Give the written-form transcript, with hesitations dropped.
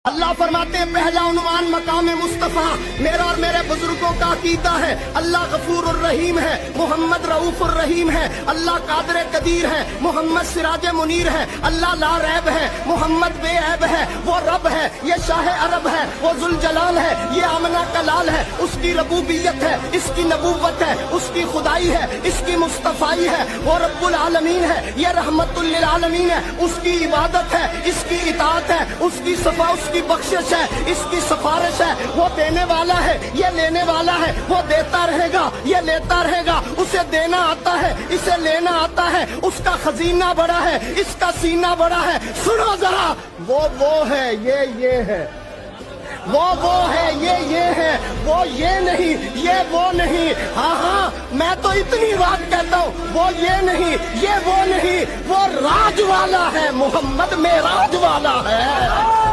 अल्लाह फरमाते हैं पहला उन्वान मकाम मुस्तफ़ा मेरा और मेरे बुजुर्गों का अकीदा है। अल्लाह गफूर रहीम है, मोहम्मद रऊफ रहीम है। अल्लाह कादर कदीर है, मोहम्मद सिराज मुनीर है। अल्लाह ला रैब है, मोहम्मद बेऐब है। वो रब है, ये शाह अरब है, वो जुल जलाल है, ये आमना कलाल है। उसकी रबूबियत है, इसकी नबूवत है, उसकी खुदाई है, इसकी मुस्तफ़ाई है। वो रब्बुल आलमीन है, ये रहमतुल लिल आलमीन है। उसकी इबादत है, इसकी इताअत है, उसकी सफा उसकी बख्शिश है, इसकी सिफारिश है। वो देने वाला है, ये लेने वाला है। वो देता रहेगा, ये लेता रहेगा। उसे देना आता है, इसे लेना आता है। उसका खजीना बड़ा है, इसका सीना बड़ा है। सुनो जरा, वो है, ये है। वो है, ये है। वो ये नहीं, ये वो नहीं। हाँ, मैं तो इतनी बात कहता हूँ, वो ये नहीं, ये वो नहीं। वो राज वाला है, मोहम्मद मेराज वाला है।